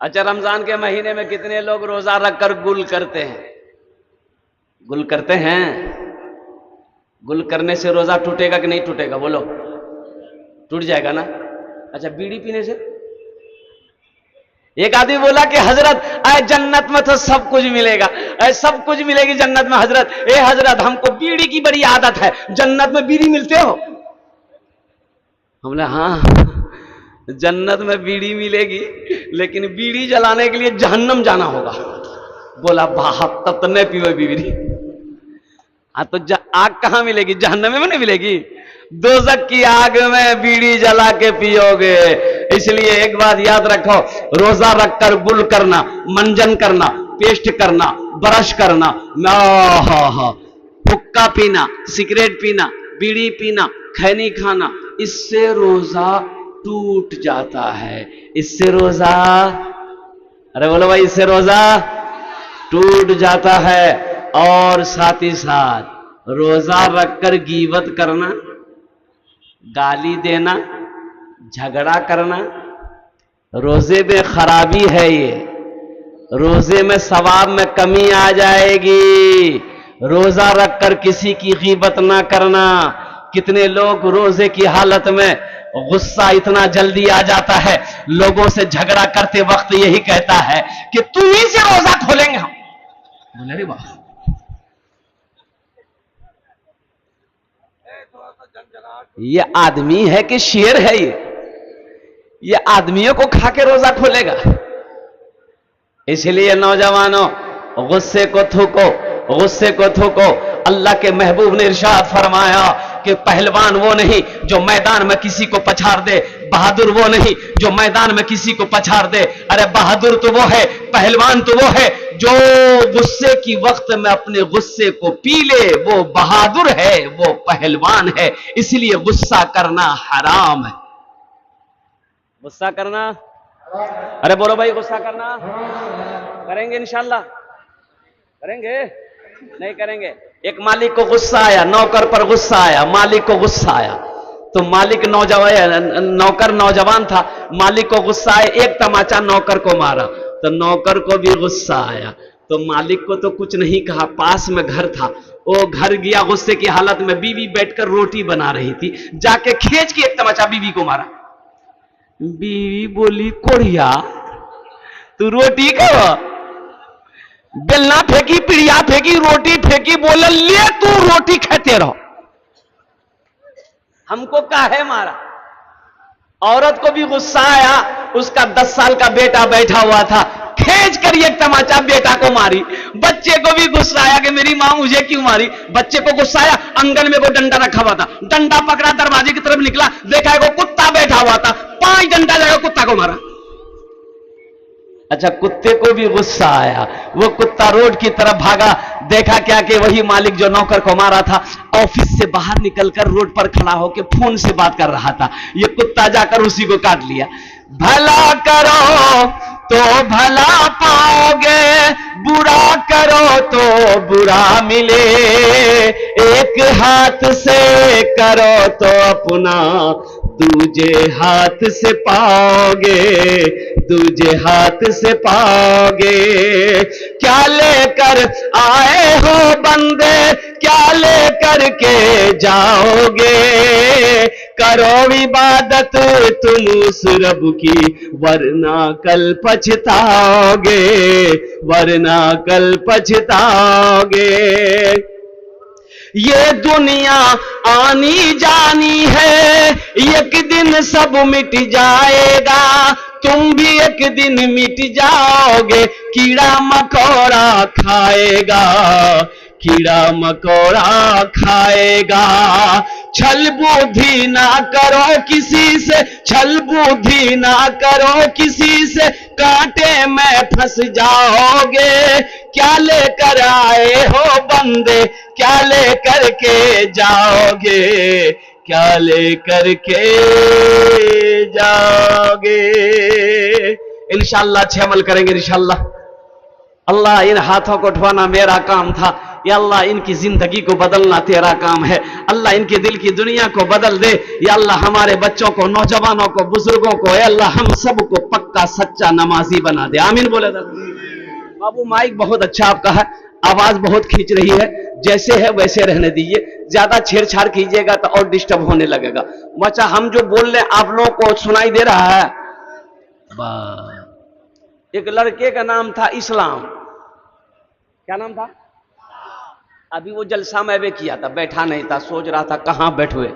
अच्छा, रमजान के महीने में कितने लोग रोजा रखकर गुल करते हैं? गुल करते हैं? गुल करने से रोजा टूटेगा कि नहीं टूटेगा? बोलो। टूट जाएगा ना। अच्छा, बीड़ी पीने से? एक आदमी बोला कि हजरत जन्नत में तो सब कुछ मिलेगा, सब कुछ मिलेगी जन्नत में हजरत। हजरत हमको बीड़ी की बड़ी आदत है, जन्नत में बीड़ी मिलते हो? हम बोले हाँ, जन्नत में बीड़ी मिलेगी, लेकिन बीड़ी जलाने के लिए जहन्नम जाना होगा। बोला बाप, तब तो नहीं पीओ बीड़ी। हाँ तो आग कहां मिलेगी? जहन्नम में नहीं मिलेगी, दोजख की आग में बीड़ी जला के पियोगे। इसलिए एक बात याद रखो, रोजा रखकर गुल करना, मंजन करना, पेस्ट करना, ब्रश करना, हुक्का पीना, सिगरेट पीना, बीड़ी पीना, खैनी खाना, इससे रोजा टूट जाता है। इससे रोजा, अरे बोलो भाई, इससे रोजा टूट जाता है। और साथ ही साथ रोजा रखकर गीबत करना, गाली देना, झगड़ा करना, रोजे में खराबी है। ये रोजे में सवाब में कमी आ जाएगी। रोजा रखकर किसी की गीबत ना करना। कितने लोग रोजे की हालत में गुस्सा इतना जल्दी आ जाता है, लोगों से झगड़ा करते वक्त यही कहता है कि तुम ही से रोजा खोलेंगे हम। बोले अरे वाह, ये आदमी है कि शेर है? ये आदमियों को खा के रोजा खोलेगा। इसलिए नौजवानों, गुस्से को थूको, गुस्से को थूको। अल्लाह के महबूब ने इरशाद फरमाया कि पहलवान वो नहीं जो मैदान में किसी को पछाड़ दे, बहादुर वो नहीं जो मैदान में किसी को पछाड़ दे। अरे बहादुर तो वो है, पहलवान तो वो है जो गुस्से की वक्त में अपने गुस्से को पी ले, वो बहादुर है, वो पहलवान है। इसलिए गुस्सा करना हराम है। गुस्सा करना, अरे बोलो भाई, गुस्सा करना करेंगे इंशाल्लाह? करेंगे? नहीं करेंगे। एक मालिक को गुस्सा आया, नौकर पर गुस्सा आया, मालिक को गुस्सा आया, तो मालिक नौकर नौजवान था, मालिक को गुस्सा आया, एक तमाचा नौकर को मारा, तो नौकर को भी गुस्सा आया। तो मालिक को तो कुछ नहीं कहा, पास में घर था, वो घर गया गुस्से की हालत में, बीवी बैठकर रोटी बना रही थी, जाके खींच के एक तमाचा बीवी को मारा। बीवी बोली कोढ़िया तू रोटी कहो, बेलना फेंकी, पिड़िया फेंकी, रोटी फेंकी, बोले ले तू रोटी खाते रहो, हमको काहे मारा। औरत को भी गुस्सा आया, उसका 10 साल का बेटा बैठा हुआ था, खींच कर एक तमाचा बेटा को मारी। बच्चे को भी गुस्सा आया कि मेरी मां मुझे क्यों मारी। बच्चे को गुस्सा आया, आंगन में वो डंडा रखा हुआ था, डंडा पकड़ा, दरवाजे की तरफ निकला, देखा है वो कुत्ता बैठा हुआ था, 5 डंडा लगा, कुत्ता को मारा। अच्छा, कुत्ते को भी गुस्सा आया, वो कुत्ता रोड की तरफ भागा, देखा क्या कि वही मालिक जो नौकर को मारा था ऑफिस से बाहर निकलकर रोड पर खड़ा होकर फोन से बात कर रहा था। ये कुत्ता जाकर उसी को काट लिया। भला करो तो भला पाओगे, बुरा करो तो बुरा मिले, एक हाथ से करो तो अपना दूजे हाथ से पाओगे, दूजे हाथ से पाओगे। क्या लेकर आए हो बंदे, क्या लेकर के जाओगे, करो इबादत तुम उस रब की, वरना कल पछताओगे, वरना कल पछताओगे। ये दुनिया आनी जानी है, एक दिन सब मिट जाएगा, तुम भी एक दिन मिट जाओगे। कीड़ा मकोड़ा खाएगा, कीड़ा मकोड़ा खाएगा। छल बुद्धि ना करो किसी से, छल बुद्धि ना करो किसी से, कांटे में फंस जाओगे। क्या लेकर आए हो बंदे, क्या लेकर के जाओगे, क्या लेकर के जाओगे। इंशाअल्लाह अच्छे अमल करेंगे इंशाअल्लाह। अल्लाह इन हाथों को उठवाना मेरा काम था, या अल्लाह इनकी जिंदगी को बदलना तेरा काम है। अल्लाह इनके दिल की दुनिया को बदल दे। या अल्लाह हमारे बच्चों को, नौजवानों को, बुजुर्गों को, या अल्लाह हम सबको पक्का सच्चा नमाजी बना दे। आमीन बोले बाबू। माइक बहुत अच्छा आपका है, आवाज बहुत खींच रही है, जैसे है वैसे रहने दीजिए, ज्यादा छेड़छाड़ कीजिएगा तो और डिस्टर्ब होने लगेगा। बच्चा हम जो बोल रहे आप लोगों को सुनाई दे रहा है? एक लड़के का नाम था इस्लाम। क्या नाम था? अभी वो जलसा में भी किया था, बैठा नहीं था, सोच रहा था कहां बैठे।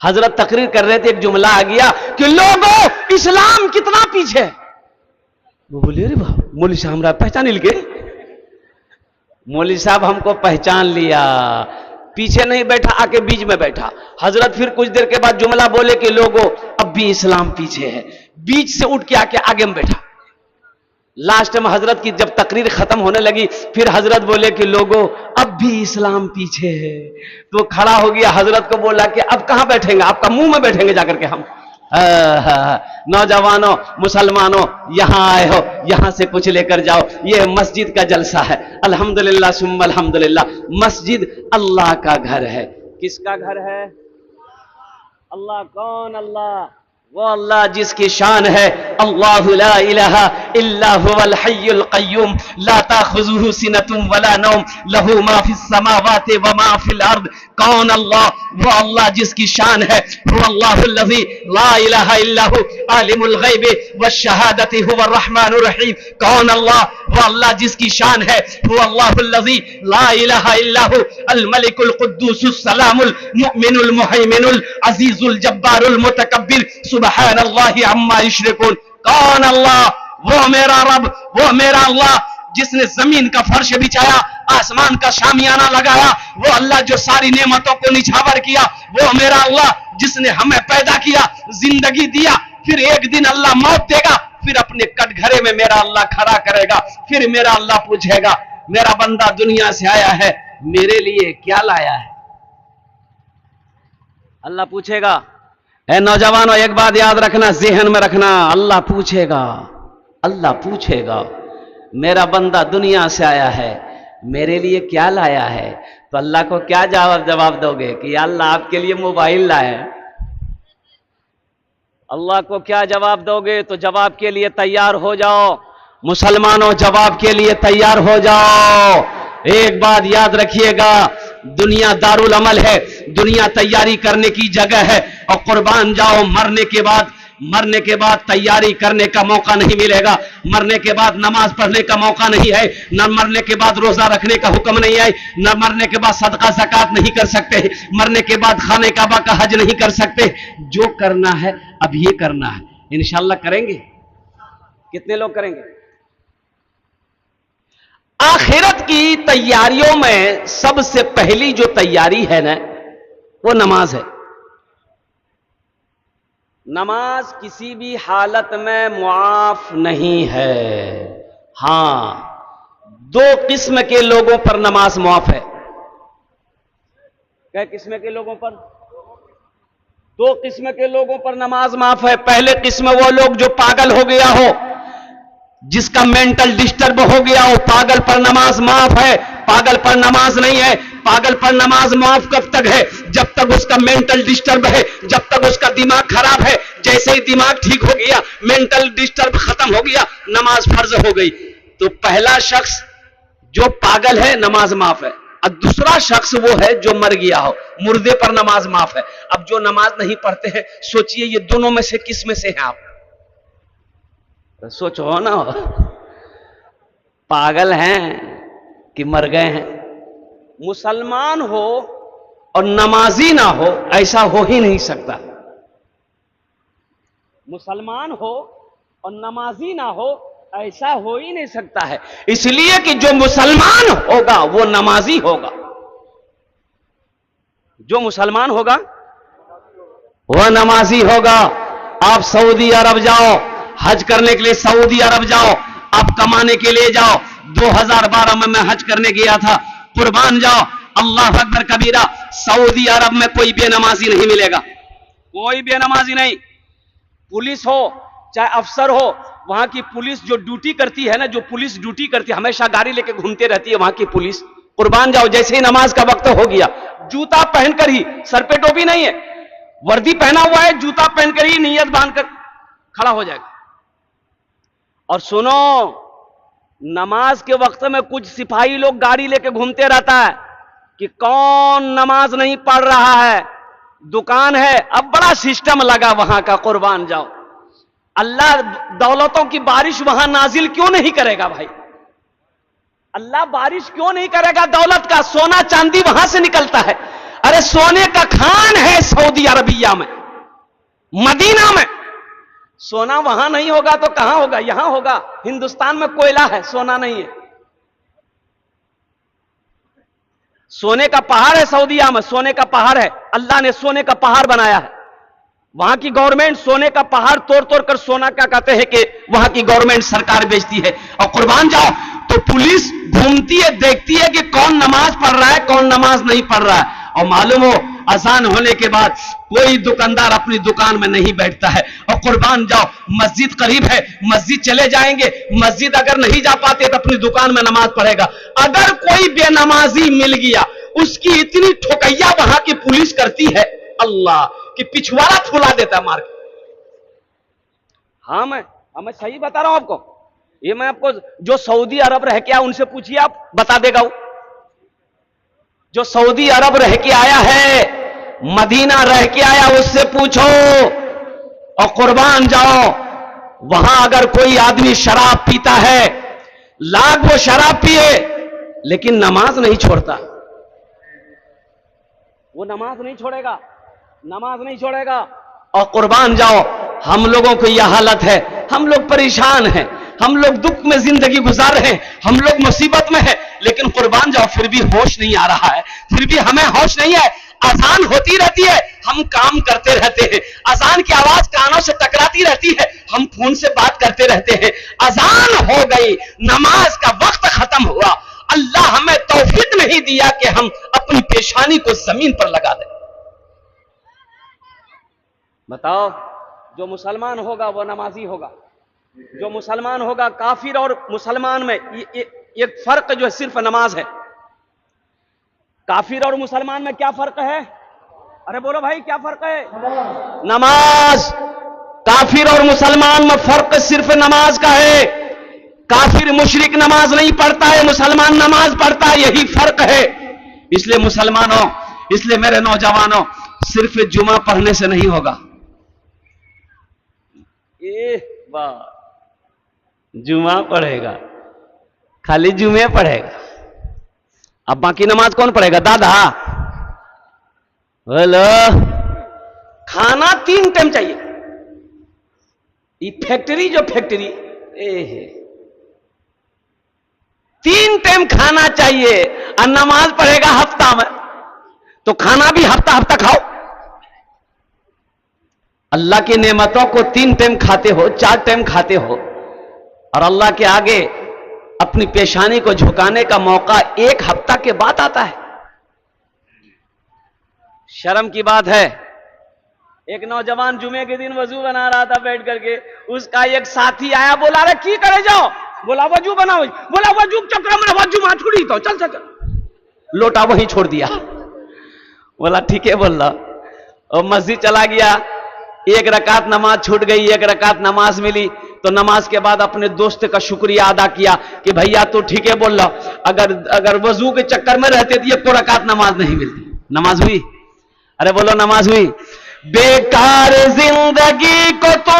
हजरत तकरीर कर रहे थे, एक जुमला आ गया कि लोगों इस्लाम कितना पीछे। वो बोले अरे वाह मौलवी साहब हमरा पहचान लिखे। मौलवी साहब हमको पहचान लिया, पीछे नहीं बैठा, आके बीच में बैठा। हजरत फिर कुछ देर के बाद जुमला बोले कि लोगों अब भी इस्लाम पीछे है, बीच से उठ के आके आगे में बैठा। लास्ट में हजरत की जब तकरीर खत्म होने लगी, फिर हजरत बोले कि लोगों अब भी इस्लाम पीछे है। तो खड़ा हो गया, हजरत को बोला कि अब कहां बैठेंगे, आपका मुंह में बैठेंगे जाकर के हम। नौजवानों, मुसलमानों, यहां आए हो, यहां से कुछ लेकर जाओ। यह मस्जिद का जलसा है। अल्हम्दुलिल्लाह सुम्मा अल्हम्दुलिल्लाह। मस्जिद अल्लाह का घर है। किसका घर है? अल्लाह। कौन अल्लाह? वो अल्लाह जिसकी शान है अल्लाहु ला इलाहा इल्ला हुवल हय्युल क़य्यूम ला ताख़ुज़ुहु सिनतुन वला नौम लहू मा फिस समावाति व मा फिल अर्द। कौन अल्लाह? वो अल्लाह जिसकी शान है हुवल्लाहुल्लज़ी ला इलाहा इल्ला हु आलिमुल ग़ैबि वश्शहादति हुवर रहमानुर रहीम। कौन अल्लाह? वो अल्लाह जिसकी शान है हुवल्लाहुल्लज़ी ला इलाहा इल्ला हु अल मलिकुल कुद्दूसुस सलामुल मुमिनुल मुहैमिनुल अज़ीज़ुल जब्बारुल मुतकब्बिर सुब्हानल्लाहि अम्मा युश्रिकून। कौन अल्लाह? वो मेरा रब, वो मेरा अल्लाह जिसने जमीन का फर्श बिछाया, आसमान का शामियाना लगाया। वो अल्लाह जो सारी नेमतों को निछावर किया। वो मेरा अल्लाह जिसने हमें पैदा किया, जिंदगी दिया, फिर एक दिन अल्लाह मौत देगा, फिर अपने कटघरे में मेरा अल्लाह खड़ा करेगा। फिर मेरा अल्लाह पूछेगा मेरा बंदा दुनिया से आया है, मेरे लिए क्या लाया है? अल्लाह पूछेगा। ए नौजवानों, एक बात याद रखना, ज़हन में रखना, अल्लाह पूछेगा, अल्लाह पूछेगा मेरा बंदा दुनिया से आया है, मेरे लिए क्या लाया है? तो अल्लाह को क्या जवाब दोगे कि अल्लाह आपके लिए मोबाइल लाए हैं? अल्लाह को क्या जवाब दोगे? तो जवाब के लिए तैयार हो जाओ मुसलमानों, जवाब के लिए तैयार हो जाओ। एक बात याद रखिएगा, दुनिया दारुल अमल है, दुनिया तैयारी करने की जगह है। और कुर्बान जाओ, मरने के बाद तैयारी करने का मौका नहीं मिलेगा। मरने के बाद नमाज पढ़ने का मौका नहीं है, न मरने के बाद रोजा रखने का हुक्म नहीं है, न मरने के बाद सदका ज़कात नहीं कर सकते, मरने के बाद खाने काबा का हज नहीं कर सकते। जो करना है अब ये करना है, इंशाअल्लाह करेंगे। कितने लोग करेंगे? आखिरत की तैयारियों में सबसे पहली जो तैयारी है ना, वो नमाज है। नमाज किसी भी हालत में मुआफ नहीं है। हां, दो किस्म के लोगों पर नमाज मुआफ है। क्या किस्म के लोगों पर? दो किस्म के लोगों पर नमाज माफ है। पहले किस्म वो लोग जो पागल हो गया हो, जिसका मेंटल डिस्टर्ब हो गया हो, पागल पर नमाज माफ है। पागल पर नमाज नहीं है। पागल पर नमाज माफ कब तक है? जब तक उसका मेंटल डिस्टर्ब है, जब तक उसका दिमाग खराब है। जैसे ही दिमाग ठीक हो गया, मेंटल डिस्टर्ब खत्म हो गया, नमाज फर्ज हो गई। तो पहला शख्स जो पागल है, नमाज माफ है। अब दूसरा शख्स वो है जो मर गया हो, मुर्दे पर नमाज माफ है। अब जो नमाज नहीं पढ़ते हैं, सोचिए ये दोनों में से किस में से हैं आप? सोचो ना, पागल हैं कि मर गए हैं? मुसलमान हो और नमाजी ना हो, ऐसा हो ही नहीं सकता। मुसलमान हो और नमाजी ना हो, ऐसा हो ही नहीं सकता है। इसलिए कि जो मुसलमान होगा वो नमाजी होगा। जो मुसलमान होगा वह नमाजी होगा। आप सऊदी अरब जाओ, हज करने के लिए सऊदी अरब जाओ, आप कमाने के लिए जाओ। 2012 में मैं हज करने गया था। कुर्बान जाओ, अल्लाह अकबर कबीरा, सऊदी अरब में कोई बेनमाजी नहीं मिलेगा। कोई बेनमाजी नहीं। पुलिस हो चाहे अफसर हो, वहां की पुलिस जो ड्यूटी करती है ना, जो पुलिस ड्यूटी करती है, हमेशा गाड़ी लेके घूमते रहती है वहां की पुलिस, कुर्बान जाओ, जैसे ही नमाज का वक्त हो गया, जूता पहनकर ही, सर पे टोपी नहीं है, वर्दी पहना हुआ है, जूता पहनकर ही नियत बांधकर खड़ा हो जाएगा। और सुनो, नमाज के वक्त में कुछ सिपाही लोग गाड़ी लेके घूमते रहता है कि कौन नमाज नहीं पढ़ रहा है, दुकान है। अब बड़ा सिस्टम लगा वहां का, कुर्बान जाओ। अल्लाह दौलतों की बारिश वहां नाजिल क्यों नहीं करेगा भाई? अल्लाह बारिश क्यों नहीं करेगा दौलत का? सोना चांदी वहां से निकलता है। अरे सोने का खान है सऊदी अरबिया में, मदीना में। सोना वहां नहीं होगा तो कहां होगा? यहां होगा। हिंदुस्तान में कोयला है, सोना नहीं है। सोने का पहाड़ है सऊदीया में, सोने का पहाड़ है। अल्लाह ने सोने का पहाड़ बनाया है। वहां की गवर्नमेंट सोने का पहाड़ तोड़ तोड़ कर सोना, क्या कहते हैं कि वहां की गवर्नमेंट सरकार बेचती है। और कुर्बान जाओ, तो पुलिस घूमती है, देखती है कि कौन नमाज पढ़ रहा है, कौन नमाज नहीं पढ़ रहा है। और मालूम हो, अजान होने के बाद कोई दुकानदार अपनी दुकान में नहीं बैठता है। और कुर्बान जाओ, मस्जिद करीब है, मस्जिद चले जाएंगे। मस्जिद अगर नहीं जा पाते तो अपनी दुकान में नमाज पढ़ेगा। अगर कोई बेनमाजी मिल गया, उसकी इतनी ठोकैया वहां की पुलिस करती है अल्लाह कि पिछवाड़ा फुला देता मार के। हाँ, मैं सही बता रहा हूं आपको। ये मैं आपको, जो सऊदी अरब रह के आया उनसे पूछिए, आप बता देगा वो। जो सऊदी अरब रह के आया है, मदीना रह के आया, उससे पूछो। और कुर्बान जाओ, वहां अगर कोई आदमी शराब पीता है, लाख वो शराब पिए, लेकिन नमाज नहीं छोड़ता। वो नमाज नहीं छोड़ेगा, नमाज नहीं छोड़ेगा। और कुर्बान जाओ, हम लोगों को यह हालत है। हम लोग परेशान हैं, हम लोग दुख में जिंदगी गुजार रहे हैं, हम लोग मुसीबत में हैं, लेकिन कुर्बान जाओ फिर भी होश नहीं आ रहा है, फिर भी हमें होश नहीं है। अजान होती रहती है, हम काम करते रहते हैं। अजान की आवाज कानों से टकराती रहती है, हम फोन से बात करते रहते हैं। अजान हो गई, नमाज का वक्त खत्म हुआ, अल्लाह हमें तौफीक नहीं दिया कि हम अपनी पेशानी को जमीन पर लगा दें। बताओ, जो मुसलमान होगा वो नमाजी होगा। जो मुसलमान होगा, काफिर और मुसलमान में एक फर्क जो है सिर्फ नमाज है। काफिर और मुसलमान में क्या फर्क है? अरे बोलो भाई, क्या फर्क है? नमाज। काफिर और मुसलमान में फर्क सिर्फ नमाज का है। काफिर मुशरिक नमाज नहीं पढ़ता है, मुसलमान नमाज पढ़ता है, यही फर्क है। इसलिए मुसलमानों, इसलिए मेरे नौजवानों, सिर्फ जुमा पढ़ने से नहीं होगा। वाह, जुमा पढ़ेगा, खाली जुमे पढ़ेगा, अब बाकी नमाज कौन पढ़ेगा? दादा बोलो। खाना 3 टाइम चाहिए। ये फैक्ट्री, जो फैक्ट्री 3 टाइम खाना चाहिए, और नमाज पढ़ेगा हफ्ता में, तो खाना भी हफ्ता हफ्ता खाओ। अल्लाह की नेमतों को 3 टाइम खाते हो, 4 टाइम खाते हो, और अल्लाह के आगे अपनी पेशानी को झुकाने का मौका 1 हफ्ता के बाद आता है। शर्म की बात है। एक नौजवान जुमे के दिन वजू बना रहा था बैठ करके, उसका एक साथी आया, बोला अरे की करे जाओ? बोला वजू बनाओ। बोला वजू चक्कर में वजू मां छोड़ी, तो चल चल, लोटा वहीं छोड़ दिया। बोला ठीक है, बोल रहा। और मस्जिद चला गया, 1 रकात नमाज छूट गई, 1 रकात नमाज मिली, तो नमाज के बाद अपने दोस्त का शुक्रिया अदा किया कि भैया तो ठीक है बोल रहा, अगर वजू के चक्कर में रहते तो 1 रकात नमाज नहीं मिलती। नमाज हुई? अरे बोलो, नमाज हुई? बेकार जिंदगी को तो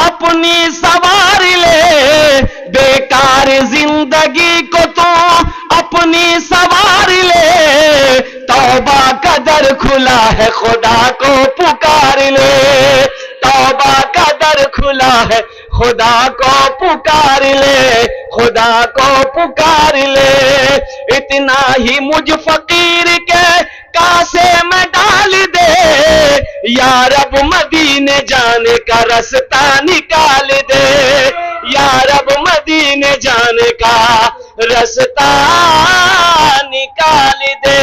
अपनी सवार ले, बेकार जिंदगी को तो अपनी सवार ले, तौबा का दर खुला है, खुदा को पुकार ले, तौबा का दर खुला है, खुदा को पुकार ले, खुदा को पुकार ले। इतना ही मुझ फकीर के कासे में डाल दे, या रब मदीने जाने का रास्ता निकाल दे, या रब मदीने जाने का रास्ता निकाल दे।